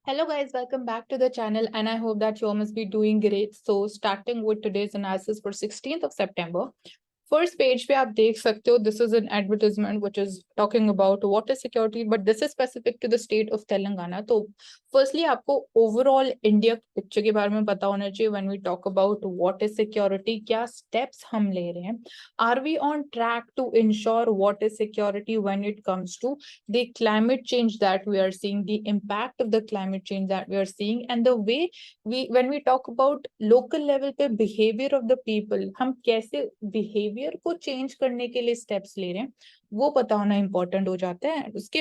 Hello guys, welcome back to the channel and I hope that you all must be doing great. So starting with today's analysis for 16th of September. First page पे आप देख सकते हो this is an advertisement which is talking about water security but this is specific to the state of Telangana. तो firstly आपको overall India picture के बारे में पता होना चाहिए when we talk about water security. क्या स्टेप्स हम ले रहे हैं, are we on track to ensure water security when it comes to the climate change that we are seeing, the impact of the climate change that we are seeing and the way we when we talk about local level पे behaviour of the people, हम कैसे behaviour को change करने के लिए steps ले रहे हैं वो पता होना इंपॉर्टेंट हो जाता है. उसके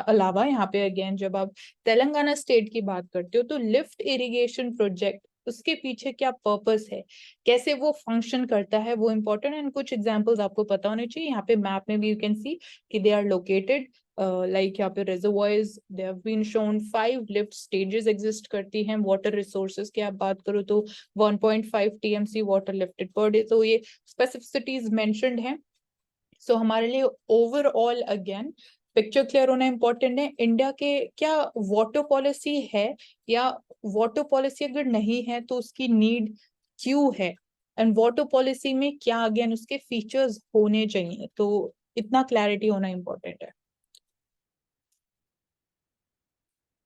अलावा यहाँ पे अगेन जब आप तेलंगाना स्टेट की बात करते हो तो लिफ्ट इरिगेशन प्रोजेक्ट, उसके पीछे क्या पर्पस है, कैसे वो फंक्शन करता है, वो इंपॉर्टेंट एंड कुछ एग्जांपल्स आपको पता होने चाहिए. यहाँ पे मैप में भी यू कैन सी कि दे आर लोकेटेड लाइक यहाँ पे reservoirs they have been shown 5 lift stages exist करती हैं. वाटर रिसोर्सेज की आप बात करो तो 1.5 TMC water lifted per day, तो ये स्पेसिफिसिटीज मेंशन्ड हैं. सो हमारे लिए ओवरऑल अगेन पिक्चर क्लियर होना इंपॉर्टेंट है. इंडिया के क्या वाटर पॉलिसी है या वाटर पॉलिसी अगर नहीं है तो उसकी नीड क्यों है एंड वाटर पॉलिसी में क्या अगेन उसके फीचर्स होने चाहिए, तो इतना क्लैरिटी होना इंपॉर्टेंट है.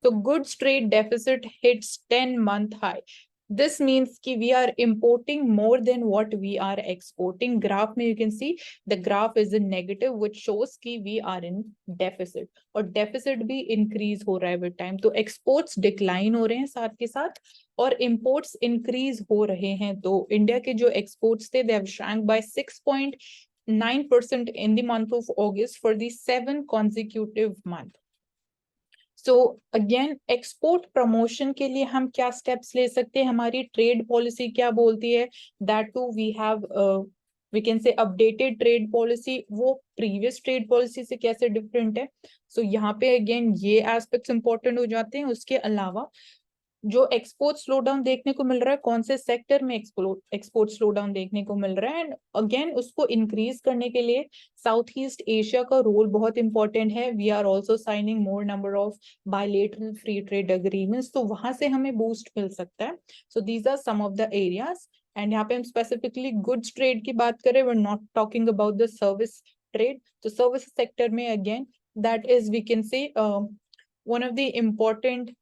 So goods trade deficit hits 10-month high. This means कि we are importing more than what we are exporting. Graph में you can see the graph is in negative which shows कि we are in deficit और deficit भी increase हो रहा है with time. तो exports decline हो रहे हैं साथ के साथ और imports increase हो रहे हैं. तो इंडिया के जो exports थे they have shrank by 6.9% in the month of August for the 7 consecutive month. So again export promotion के लिए हम क्या स्टेप्स ले सकते हैं, हमारी ट्रेड पॉलिसी क्या बोलती है, that too we have we can say updated trade policy, वो प्रीवियस ट्रेड पॉलिसी से कैसे डिफरेंट है. सो यहाँ पे अगेन ये एस्पेक्ट्स इंपॉर्टेंट हो जाते हैं. उसके अलावा जो एक्सपोर्ट स्लो डाउन देखने को मिल रहा है, कौन से सेक्टर में एक्सपोर्ट स्लो डाउन देखने को मिल रहा है एंड अगेन उसको इंक्रीज करने के लिए साउथ ईस्ट एशिया का रोल बहुत इंपॉर्टेंट है. We are also signing more number of bilateral free trade agreements, तो वहां से हमें बूस्ट मिल सकता है. So these are some of the areas and यहाँ पे हम स्पेसिफिकली गुड्स ट्रेड की बात करें, we are not talking about the service trade. तो सर्विस सेक्टर में again that is we can say one of the important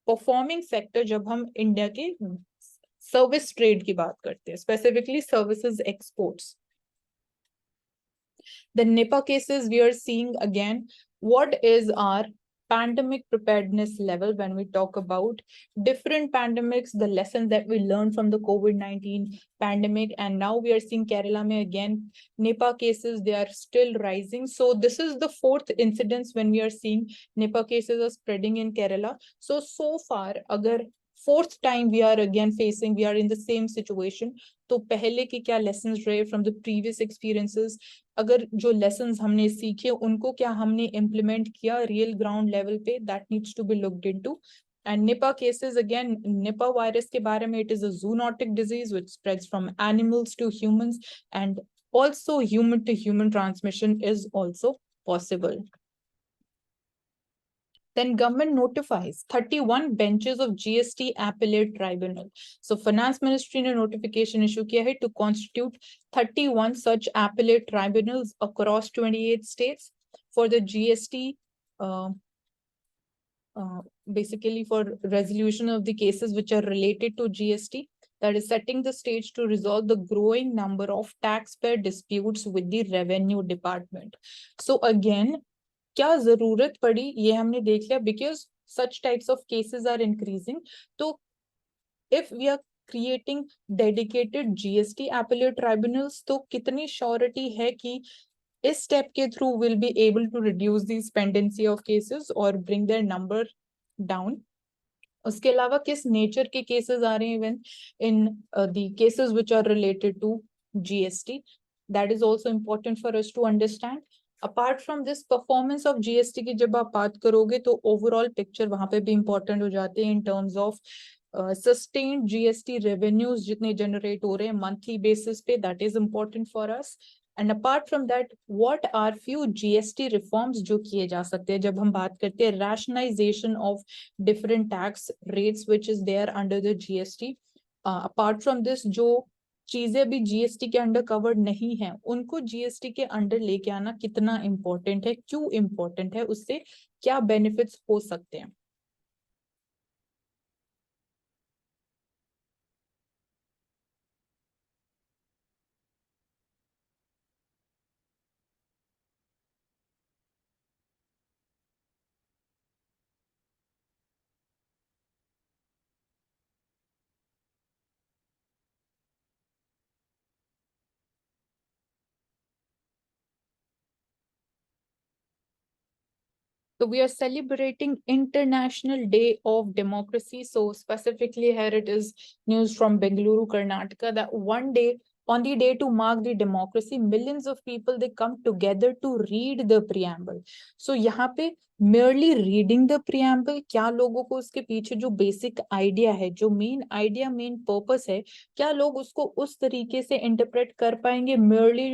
performing sector जब हम इंडिया के सर्विस ट्रेड की बात करते हैं, specifically services exports. The Nipah cases we are seeing again, what is our pandemic preparedness level when we talk about different pandemics, the lessons that we learned from the COVID-19 pandemic, and now we are seeing Kerala mein again Nipah cases, they are still rising. So this is the 4th incidence when we are seeing Nipah cases are spreading in Kerala. So far agar 4th time we are again facing, we are in the same situation, तो पहले के क्या lessons रहे from the previous experiences, अगर जो lessons हमने सीखे उनको क्या हमने implement किया real ground level पे, that needs to be looked into. And Nipah cases again, Nipah virus के बारे में, it is a zoonotic disease which spreads from animals to humans and also human to human transmission is also possible. Then government notifies 31 benches of GST appellate tribunal. So finance ministry ने notification issue किया है to constitute 31 such appellate tribunals across 28 states for the GST, basically for resolution of the cases which are related to GST, that is setting the stage to resolve the growing number of taxpayer disputes with the revenue department. So again, क्या जरूरत पड़ी ये हमने देख लिया, because such types of cases are increasing. तो if we are creating dedicated GST appellate tribunals, तो कितनी श्योरिटी है कि इस स्टेप के through will be able to reduce this pendency of cases और ब्रिंग देयर नंबर डाउन. उसके अलावा किस नेचर के केसेस आ रहे हैं even in the cases which are related to GST, that is also important for us to understand. Apart from this performance of GST की जब आप बात करोगे तो ओवरऑल पिक्चर वहां पे भी इंपॉर्टेंट हो जाते हैं in terms of sustained GST revenues जितने जनरेट हो रहे हैं मंथली बेसिस पे, that is important for us. And apart from that what are few GST reforms जो किए जा सकते हैं जब हम बात करते हैं rationalisation of different tax rates which is there under the GST. Apart from this, जो चीजें भी जीएसटी के अंडर कवर्ड नहीं है उनको जीएसटी के अंडर लेके आना कितना इम्पोर्टेंट है, क्यों इम्पोर्टेंट है, उससे क्या बेनिफिट्स हो सकते हैं. So we are celebrating International Day of Democracy. So specifically here it is news from Bengaluru, Karnataka, that one day, on the day to mark the democracy, millions of people, they come together to read the preamble. So यहाँ पे merely reading the preamble, क्या लोगों को उसके पीछे जो basic idea है, जो main idea, main purpose है, क्या लोग उसको उस तरीके से interpret कर पाएंगे merely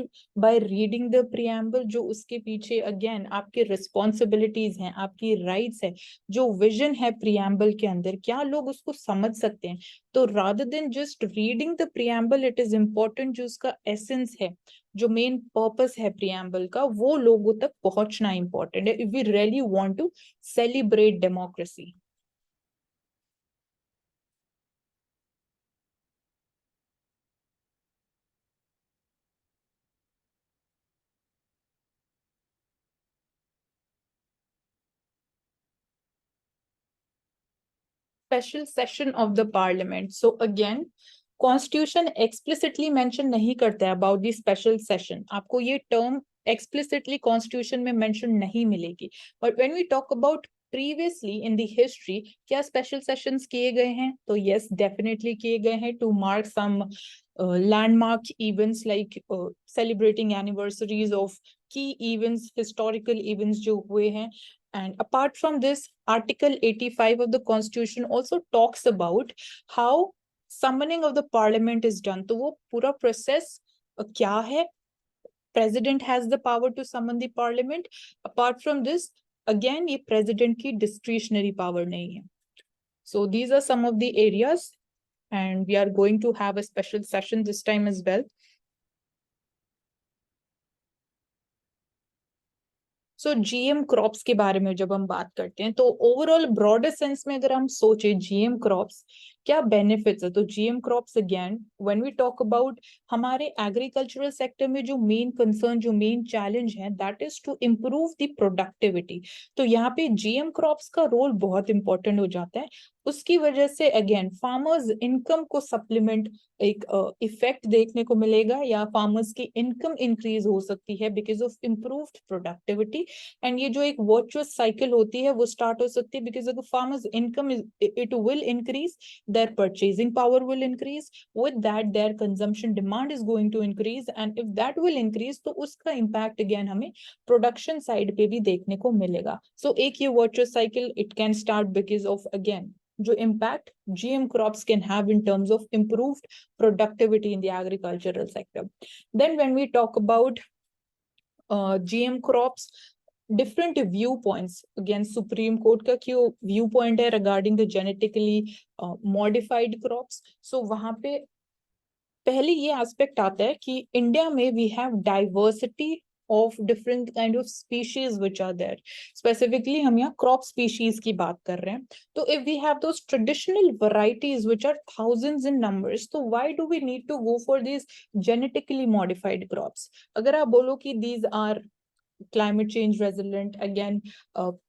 by reading the preamble? जो उसके पीछे again आपके responsibilities हैं, आपकी rights है, जो vision है preamble के अंदर, क्या लोग उसको समझ सकते हैं? तो rather than just reading the preamble, it is important जो उसका essence है, जो मेन पर्पस है प्रियम्बल का, वो लोगों तक पहुंचना इंपॉर्टेंट है if we really want to celebrate democracy. Special session of the parliament. So again constitution explicitly mention नहीं करता है अबाउट द स्पेशल सेशन. आपको ये टर्म एक्सप्लिसिटली कॉन्स्टिट्यूशन में मेंशन नहीं मिलेगी. But when we talk about previously in the history, क्या special sessions किए गए हैं? तो यस, डेफिनेटली किए गए हैं to mark some landmark events like celebrating anniversaries of key events, historical events जो हुए हैं. And apart from this, Article 85 of the Constitution also talks about how summoning of the parliament is done. तो वो पूरा process क्या है? President has the power to summon the parliament. Apart from this, again ये president की discretionary power नहीं है. So these are some of the areas, and we are going to have a special session this time as well. So GM crops के बारे में जब हम बात करते हैं तो ओवरऑल ब्रॉडर सेंस में अगर हम सोचे जीएम क्रॉप्स क्या बेनिफिट्स है, तो GM crops again when we talk about हमारे एग्रीकल्चरल सेक्टर में जो मेन कंसर्न, जो मेन चैलेंज है, that is to improve the productivity. तो यहाँ पे जीएम क्रॉप्स का रोल बहुत इंपॉर्टेंट हो जाता है. उसकी वजह से अगेन फार्मर्स इनकम को सप्लीमेंट एक इफेक्ट देखने को मिलेगा, या फार्मर्स की इनकम इंक्रीज हो सकती है because of improved productivity. And ये जो एक वर्चुअस साइकिल होती है वो स्टार्ट हो सकती है because of farmers income it will increase, their purchasing power will increase, with that their consumption demand is going to increase, and if that will increase तो उसका impact again हमें production side पे भी देखने को मिलेगा. So एक ये virtuous cycle it can start because of again जो impact GM crops can have in terms of improved productivity in the agricultural sector. Then when we talk about GM crops, different viewpoints, again Supreme Court का क्यों viewpoint है regarding the genetically modified crops. So वहां पे पहले ये aspect आता है कि इंडिया में we have diversity of different kind of species which are there. Specifically हम यहाँ crop species की बात कर रहे हैं. तो if we have those traditional varieties which are thousands in numbers, तो why do we need to go for these genetically modified crops? अगर आप बोलो कि these are climate change resilient, again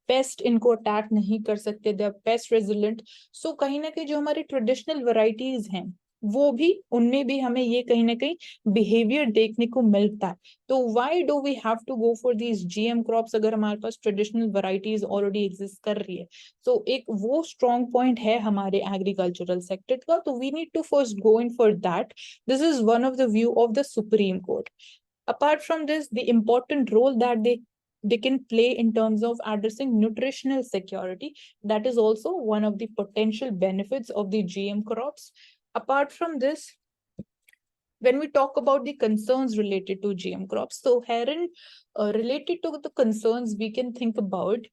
paste इनको अटैक नहीं कर सकते, दे आर पेस्ट रेजिलेंट. सो कहीं ना कहीं जो हमारी ट्रेडिशनल वेराइटीज हैं वो भी, उनमें भी हमें ये कहीं ना कहीं बिहेवियर देखने को मिलता है. तो why do we have to go for these GM crops अगर हमारे पास ट्रेडिशनल वेराइटीज ऑलरेडी एग्जिस्ट कर रही है? सो एक वो स्ट्रॉन्ग पॉइंट है हमारे एग्रीकल्चरल सेक्टर का. तो we need to first go in for that. This is one of the view of the Supreme Court. Apart from this, the important role that they can play in terms of addressing nutritional security, that is also one of the potential benefits of the GM crops. Apart from this, when we talk about the concerns related to GM crops, so herein, related to the concerns, we can think about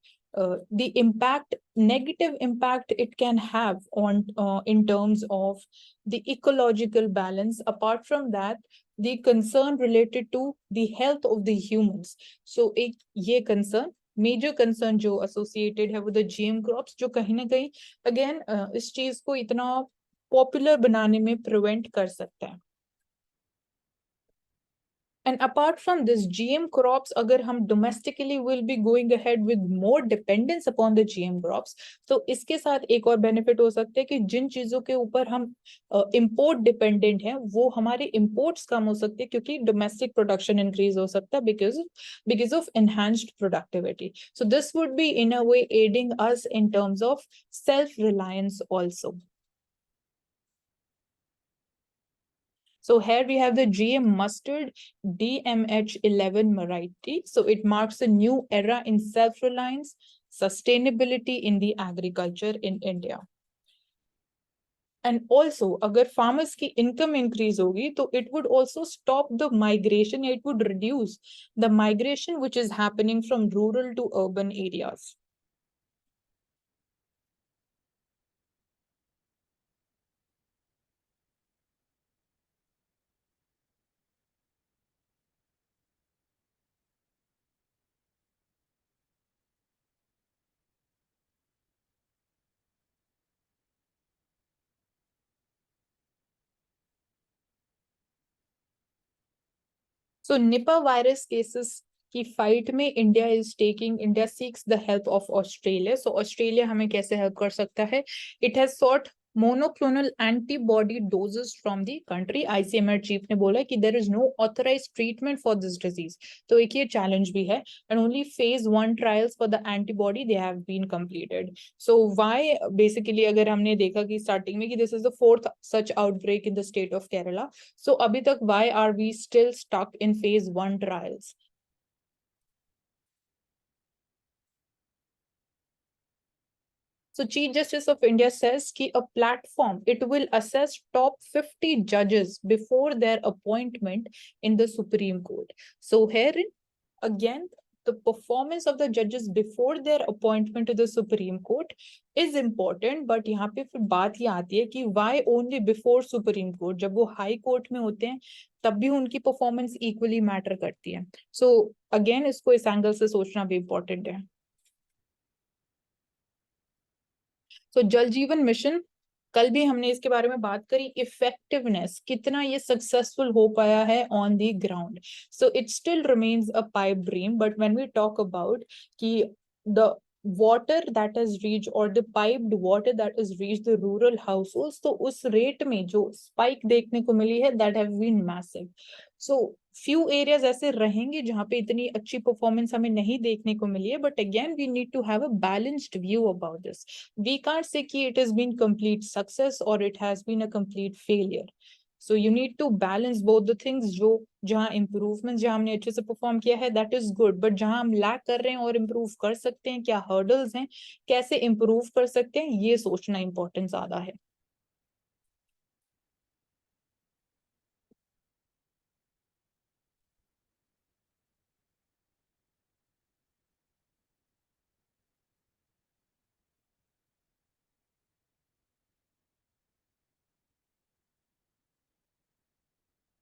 the impact, negative impact it can have on in terms of the ecological balance. Apart from that, the concern related to the health of the humans. So एक ये concern, major concern जो associated है वो the GM crops, जो कहीं ना कहीं again इस चीज को इतना पॉपुलर बनाने में प्रिवेंट कर सकता है. And apart from this, GM crops, अगर हम domestically will be going ahead with more dependence upon the GM crops, तो इसके साथ एक और benefit हो सकता है कि जिन चीजों के ऊपर हम import dependent हैं, वो हमारे imports कम हो सकते हैं क्योंकि domestic production increase हो सकता है because of enhanced productivity. So this would be in a way aiding us in terms of self-reliance also. So here we have the GM mustard DMH11 variety. So it marks a new era in self-reliance, sustainability in the agriculture in India. And also, अगर farmers की income increase होगी, तो it would also stop the migration. It would reduce the migration which is happening from rural to urban areas. So Nipah virus cases की fight में India seeks the help of Australia. So Australia हमें कैसे help कर सकता है? It has sought monoclonal antibody doses from the country. ICMR chief ने बोला कि there is no authorized treatment for this disease. तो एक ये challenge भी है, and only phase 1 trials for the antibody they have been completed. So why basically अगर हमने देखा कि starting में कि this is the 4th such outbreak in the state of Kerala. So अभी तक why are we still stuck in phase 1 trials? So Chief Justice of India says कि a platform, it will assess top 50 judges before their appointment in the Supreme Court. So herein, again, the performance of the judges before their appointment to the Supreme Court is important, but यहाँ पे फिर बात ये आती है कि why only before Supreme Court? जब वो High Court में होते हैं, तब भी उनकी performance equally matter करती है. So again, इसको इस angle से सोचना भी important है. तो जल जीवन मिशन, कल भी हमने इसके बारे में बात करी, इफेक्टिवनेस कितना ये सक्सेसफुल हो पाया है on the ground. So it still remains a pipe dream, but when we talk about कि the water that has reached or the piped water that has reached the rural households, तो उस rate में जो spike देखने को मिली है, that have been massive. So few areas ऐसे रहेंगे जहाँ पे इतनी अच्छी परफॉर्मेंस हमें नहीं देखने को मिली है, but again we need to have a balanced view about this. We can't say कि it has been complete success or it has been a complete failure. So you need to balance both the things. जो जहाँ improvements जहाँ हमने अच्छे से perform किया है, that is good, but जहाँ हम lack कर रहे हैं और improve कर सकते हैं, क्या hurdles हैं, कैसे improve कर सकते हैं, ये सोचना important ज़्यादा है.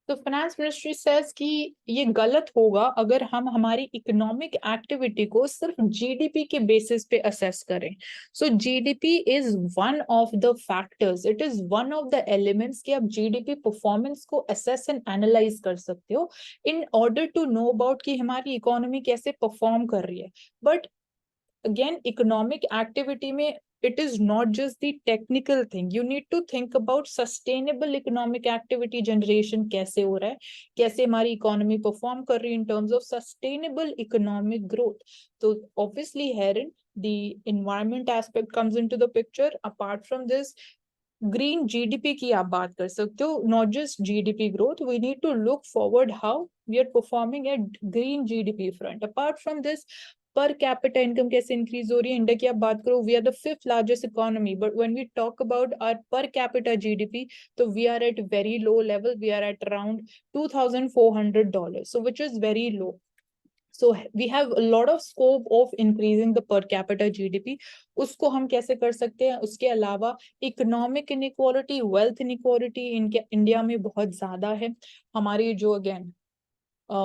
तो फाइनेंस मिनिस्ट्री सेज कि ये गलत होगा अगर हम हमारी इकोनॉमिक एक्टिविटी को सिर्फ जीडीपी के बेसिस पे असेस करें. So GDP is one of the factors, it is one of the elements कि आप जीडीपी परफॉर्मेंस को असेस एंड एनालाइज कर सकते हो in order to know about कि हमारी इकोनॉमी कैसे परफॉर्म कर रही है. बट again, economic activity में it is not just the technical thing. You need to think about sustainable economic activity generation कैसे हो रहा है, कैसे हमारी economy perform कर रही है in terms of sustainable economic growth. So obviously herein the environment aspect comes into the picture. Apart from this, green GDP की आप बात कर सकते हो, not just GDP growth. We need to look forward how we are performing at green GDP front. Apart from this, per capita income कैसे increase हो रही है? इंडिया की आप बात करो, we are the 5th largest economy, but when we talk about our per capita GDP, तो we are at very low level, we are at around $2,400, so which is very low. So we have a lot of scope of increasing the per capita GDP. उसको हम कैसे कर सकते हैं? उसके अलावा economic inequality, wealth inequality इनके India में बहुत ज्यादा है. हमारी जो again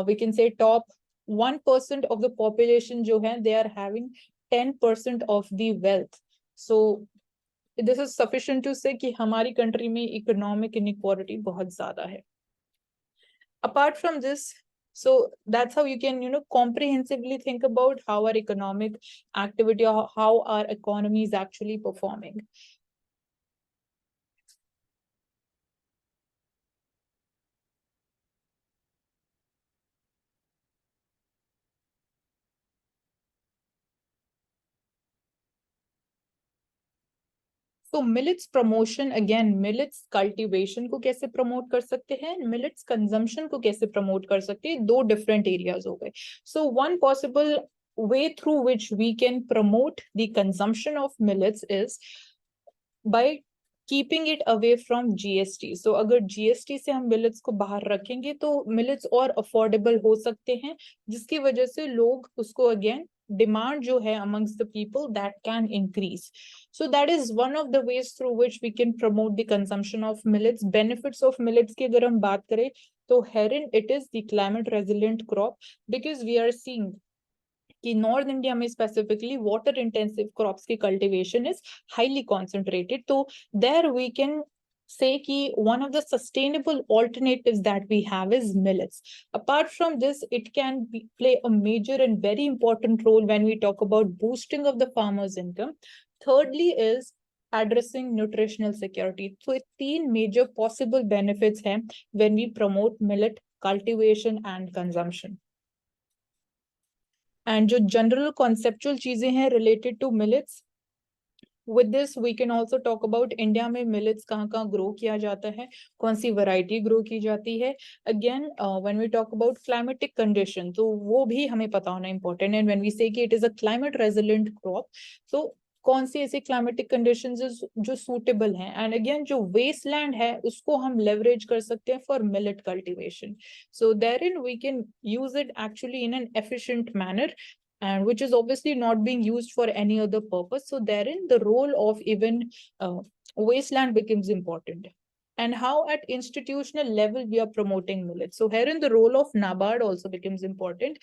we can say top 1% of the population जो है, they are having 10% of the wealth. So this is sufficient to say कि हमारी कंट्री में इकोनॉमिक इनइक्वालिटी बहुत ज्यादा है. Apart from this, so that's how you can comprehensively think about how our economic activity or how our economy is actually performing. तो millets promotion, again millets cultivation को कैसे promote कर सकते हैं, मिलेट्स कंजम्पशन को कैसे प्रमोट कर सकते हैं, दो डिफरेंट एरियाज हो गए. So one possible way through which we can promote the consumption of millets is by keeping it away from GST. So अगर GST से हम millets को बाहर रखेंगे तो millets और affordable हो सकते हैं, जिसकी वजह से लोग उसको again demand जो है amongst the people that can increase. So that is one of the ways through which we can promote the consumption of millets. Benefits of millets की अगर हम बात करें तो herein it is the climate resilient crop, because we are seeing कि North India में specifically water intensive crops की cultivation is highly concentrated. तो there we can say ki one of the sustainable alternatives that we have is millets. Apart from this, it can play a major and very important role when we talk about boosting of the farmers income. Thirdly is addressing nutritional security. So तीन major possible benefits हैं when we promote millet cultivation and consumption. And जो general conceptual चीजें हैं related to millets, with this we can also talk about India में millets कहाँ कहाँ grow किया जाता है, कौन सी variety grow की जाती है. Again, when we talk about climatic condition, तो वो भी हमें पता होना important है. And when we say कि it is a climate resilient crop, so कौन सी ऐसी climatic conditions जो suitable हैं. And again, जो wasteland है उसको हम leverage कर सकते हैं for millet cultivation. So therein we can use it actually in an efficient manner, and which is obviously not being used for any other purpose. So therein the role of even wasteland becomes important. And how at institutional level we are promoting millets. So herein the role of NABARD also becomes important,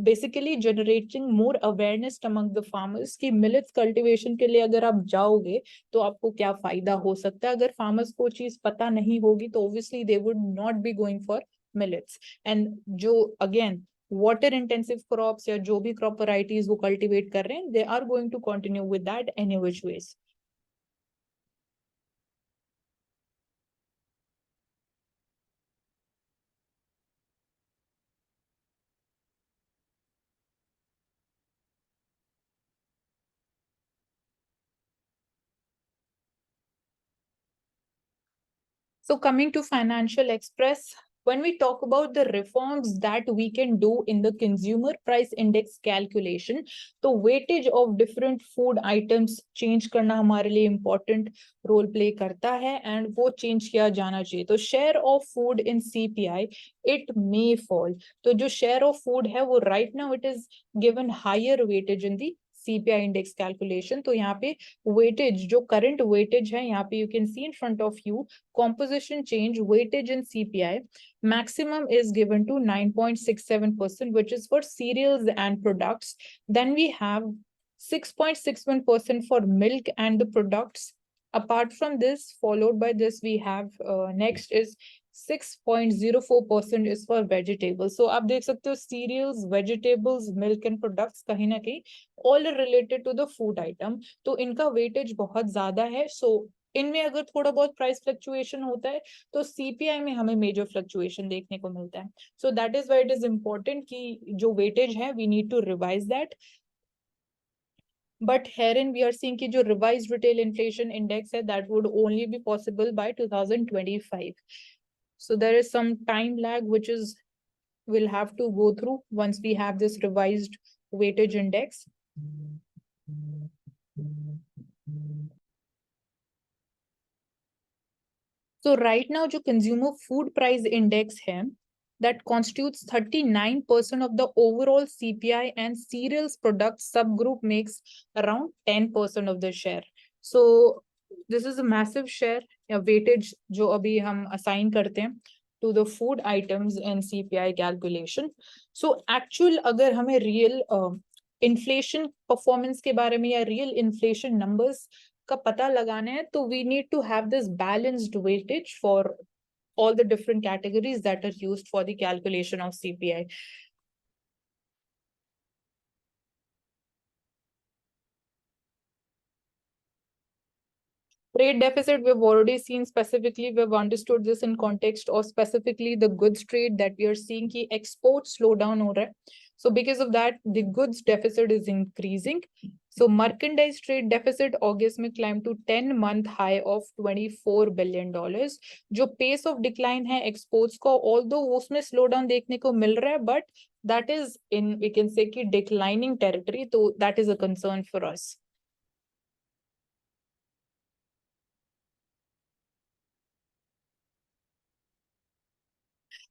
basically generating more awareness among the farmers कि millets cultivation के लिए अगर आप जाओगे तो आपको क्या फायदा हो सकता है. अगर farmers को चीज पता नहीं होगी तो obviously they would not be going for millets. And जो again वाटर इंटेंसिव क्रॉप्स या जो भी क्रॉप वैरायटीज वो कल्टीवेट कर रहे हैं, they are going to continue with that any which ways. So coming to Financial Express, when we talk about the reforms that we can do in the consumer price index calculation, तो weightage of different food items change करना हमारे लिए important role play करता है, and वो change किया जाना चाहिए. तो share of food in CPI, it may fall. तो जो share of food है वो right now it is given higher weightage in the CPI index calculation. तो यहाँ पे weightage, जो current weightage है यहाँ पे you can see in front of you, composition change weightage in CPI, maximum is given to 9.67%, which is for cereals and products. Then we have 6.61% for milk and the products. Apart from this, followed by this, we have next is 6.04% is for vegetables. So आप देख सकते हो cereals, vegetables, milk and products कहीं ना कहीं all related to the food item. तो इनका weightage बहुत ज्यादा है. So इनमें अगर थोड़ा बहुत प्राइस फ्लक्चुएशन होता है तो सीपीआई में हमें मेजर फ्लक्चुएशन देखने को मिलता है. So that is why it is important कि जो वेटेज है we need to revise that. But herein we are seeing कि जो रिवाइज्ड रिटेल इन्फ्लेशन इंडेक्स है that would only be possible by 2025. So there is some time lag which is we'll have to go through once we have this revised weightage index. So right now जो consumer food price index है, that constitutes 39% of the overall CPI, and cereals products subgroup makes around 10% of the share. So this is a massive share या weightage जो अभी हम assign करते हैं to the food items in CPI calculation. So actual अगर हमें real inflation performance के बारे में या real inflation numbers का पता लगाना है, तो we need to have this balanced weightage for all the different categories that are used for the calculation of CPI. Trade deficit, we've already seen specifically, we've understood this in context of specifically the goods trade that we are seeing ki export slow down ho raha hai. So because of that, the goods deficit is increasing. So merchandise trade deficit August में climbed to 10-month high of $24 billion. जो pace of decline है exports को, although उसमें slowdown देखने को मिल रहा है, but that is in, we can say कि declining territory, so that is a concern for us.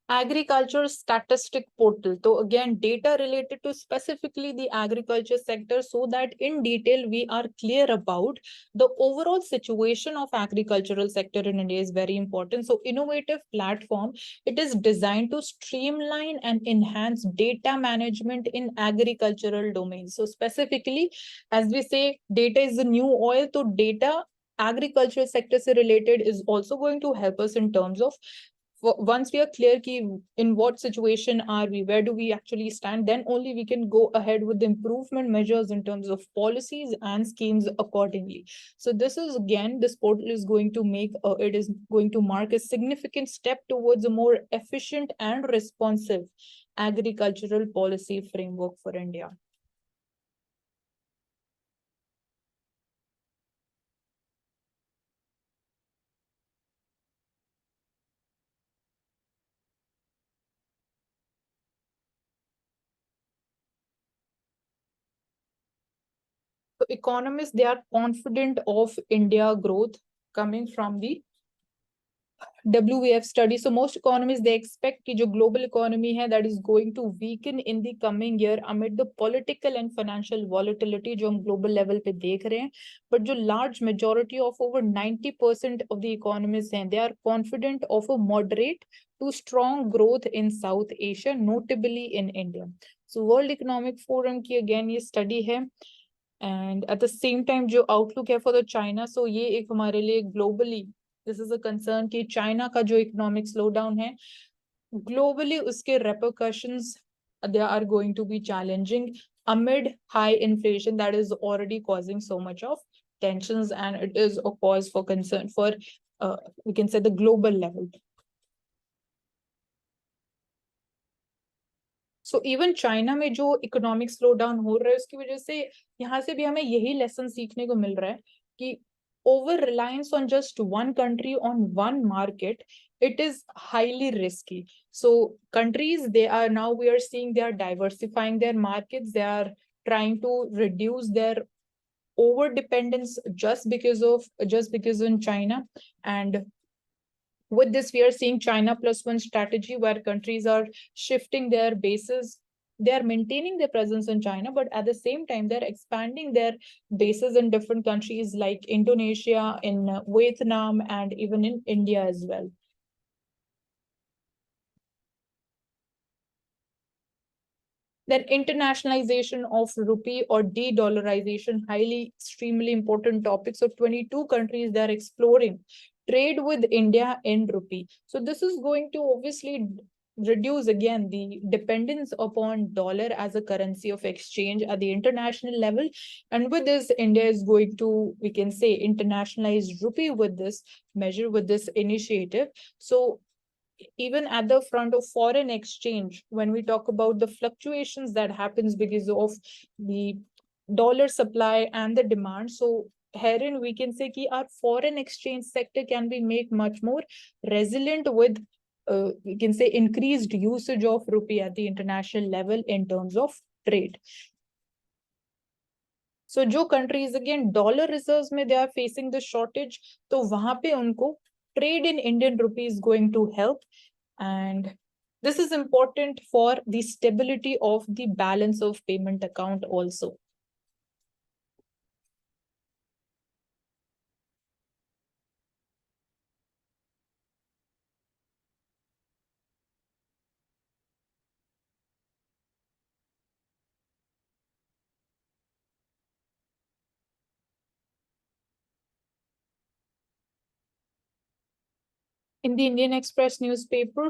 Agriculture statistic portal. So again, data related to specifically the agriculture sector, so that in detail we are clear about the overall situation of agricultural sector in India is very important. So innovative platform, it is designed to streamline and enhance data management in agricultural domains. So specifically, as we say, data is the new oil. So data agricultural sector se related is also going to help us in terms of once we are clear ki in what situation are we, where do we actually stand, then only we can go ahead with the improvement measures in terms of policies and schemes accordingly. So this is again, this portal is going to make, it is going to mark a significant step towards a more efficient and responsive agricultural policy framework for India. So economists, they are confident of India growth coming from the WEF study. So most economists, they expect कि जो global economy है, that is going to weaken in the coming year amid the political and financial volatility जो हम global level पे देख रहे हैं. But जो large majority of over 90% of the economists हैं, they are confident of a moderate to strong growth in South Asia, notably in India. So World Economic Forum की again ये study है. And at the same time जो outlook है for the China, so ये एक हमारे लिए globally this is a concern कि China का जो economic slowdown है, globally उसके repercussions they are going to be challenging amid high inflation that is already causing so much of tensions, and it is a cause for concern for we can say the global level. So even China में जो economic slowdown हो रहा है, उसकी वजह से यहाँ से भी हमें यही lesson सीखने को मिल रहा है कि over reliance on just one country on one market, it is highly risky. So countries, they are now, we are seeing they are diversifying their markets. They are trying to reduce their over dependence just because in China. And with this, we are seeing China plus one strategy where countries are shifting their bases. They are maintaining their presence in China, but at the same time, they're expanding their bases in different countries like Indonesia, in Vietnam, and even in India as well. Then internationalization of rupee or de-dollarization, highly, extremely important topic. So 22 countries, they're exploring trade with India in rupee. So this is going to obviously reduce again the dependence upon dollar as a currency of exchange at the international level. And with this, India is going to, we can say, internationalize rupee with this measure, with this initiative. So even at the front of foreign exchange, when we talk about the fluctuations that happens because of the dollar supply and the demand, so herein we can say that our foreign exchange sector can be made much more resilient with we can say increased usage of rupee at the international level in terms of trade. So जो countries again dollar reserves में they are facing the shortage, तो वहां पे उनको trade in Indian rupee is going to help, and this is important for the stability of the balance of payment account also. In the Indian Express newspaper,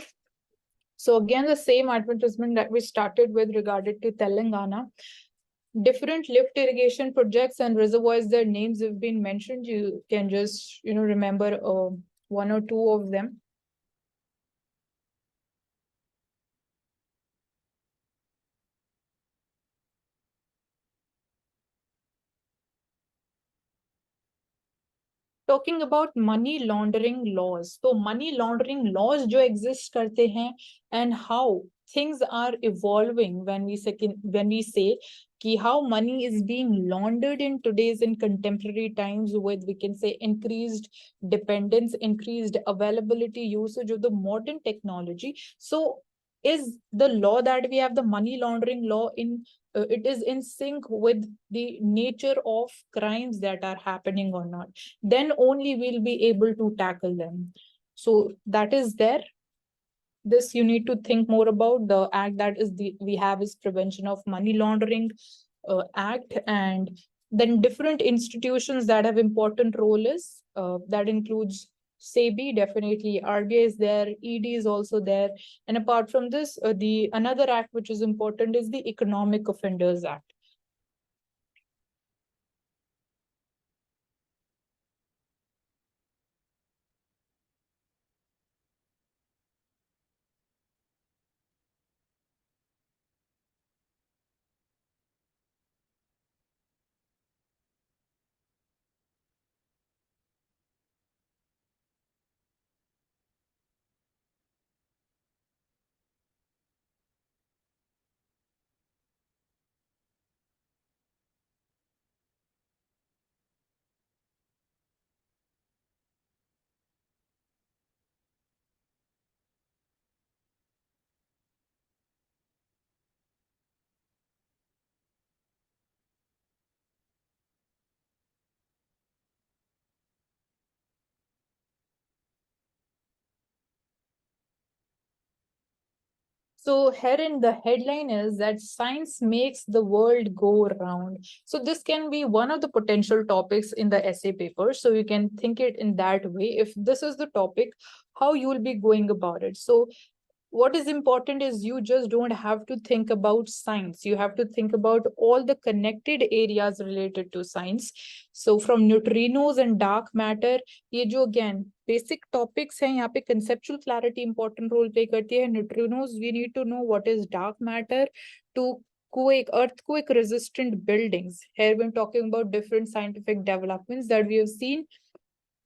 so again the same advertisement that we started with regarded to Telangana, different lift irrigation projects and reservoirs, their names have been mentioned. You can just remember one or two of them. Talking about money laundering laws, so money laundering laws जो exist करते हैं and how things are evolving when we say कि how money is being laundered in today's and contemporary times with, we can say, increased dependence, increased availability, usage of the modern technology. So is the law that we have, the money laundering law, in it is in sync with the nature of crimes that are happening or not? Then only we'll be able to tackle them. So that is there. This you need to think more about. The act that is we have is Prevention of Money Laundering Act, and then different institutions that have important role is that includes SEBI, definitely RBI is there, ED is also there, and apart from this, the another act which is important is the Economic Offenders Act. So herein the headline is that science makes the world go round. So this can be one of the potential topics in the essay paper. So you can think it in that way. If this is the topic, how you will be going about it. So what is important is you just don't have to think about science. You have to think about all the connected areas related to science. So from neutrinos and dark matter, ये जो again basic topics हैं, यहाँ पे conceptual clarity important role play करती है. Neutrinos, we need to know what is dark matter, to earthquake resistant buildings. Here we're talking about different scientific developments that we have seen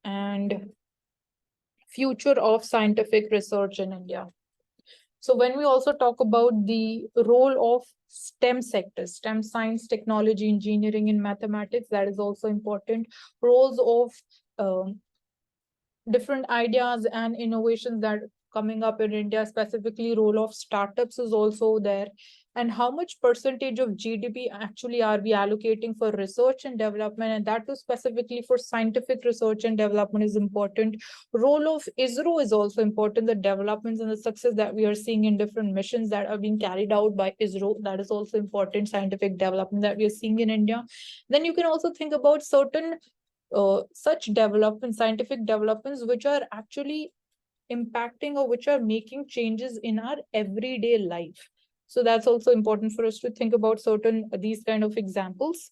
and future of scientific research in India. So when we also talk about the role of STEM sectors, STEM, science, technology, engineering, and mathematics, that is also important. Roles of different ideas and innovations that coming up in India, specifically role of startups is also there. And how much percentage of GDP actually are we allocating for research and development, and that too specifically for scientific research and development is important. Role of ISRO is also important, the developments and the success that we are seeing in different missions that are being carried out by ISRO, that is also important scientific development that we are seeing in India. Then you can also think about certain such developments, scientific developments, which are actually impacting or which are making changes in our everyday life. So that's also important for us to think about certain these kind of examples.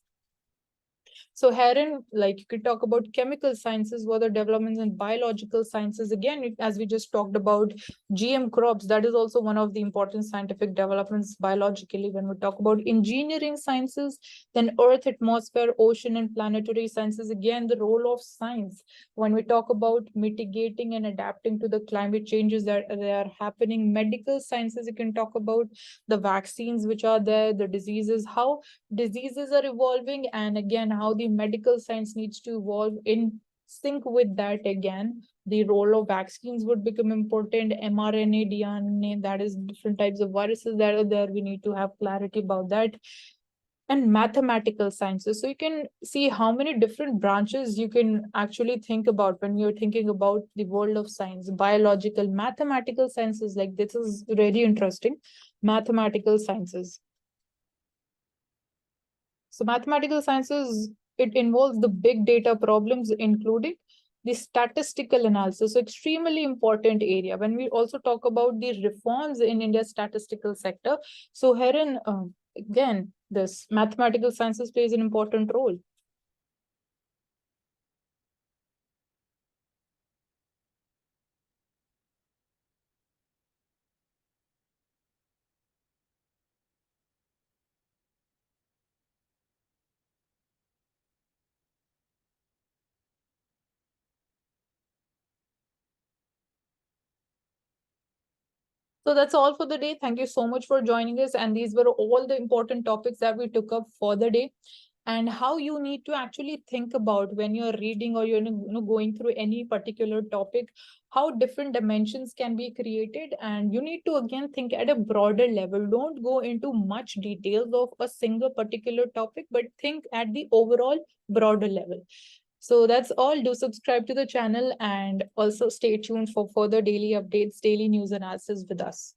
So herein, like you could talk about chemical sciences, what are developments in biological sciences. Again, as we just talked about GM crops, that is also one of the important scientific developments biologically. When we talk about engineering sciences, then earth, atmosphere, ocean, and planetary sciences, again, the role of science. When we talk about mitigating and adapting to the climate changes that are happening, medical sciences, you can talk about the vaccines which are there, the diseases, how diseases are evolving, and again how the medical science needs to evolve in sync with that. Again, the role of vaccines would become important, mRNA, DNA, that is different types of viruses that are there, we need to have clarity about that. And mathematical sciences, so you can see how many different branches you can actually think about when you're thinking about the world of science. Biological, mathematical sciences, like this is really interesting. Mathematical sciences, so mathematical sciences, it involves the big data problems, including the statistical analysis. So extremely important area. When we also talk about the reforms in India's statistical sector, so herein, again, this mathematical sciences plays an important role. So that's all for the day. Thank you so much for joining us. And these were all the important topics that we took up for the day, and how you need to actually think about when you're reading or you're going through any particular topic, how different dimensions can be created. And you need to again think at a broader level. Don't go into much details of a single particular topic, but think at the overall broader level. So that's all. Do subscribe to the channel and also stay tuned for further daily updates, daily news analysis with us.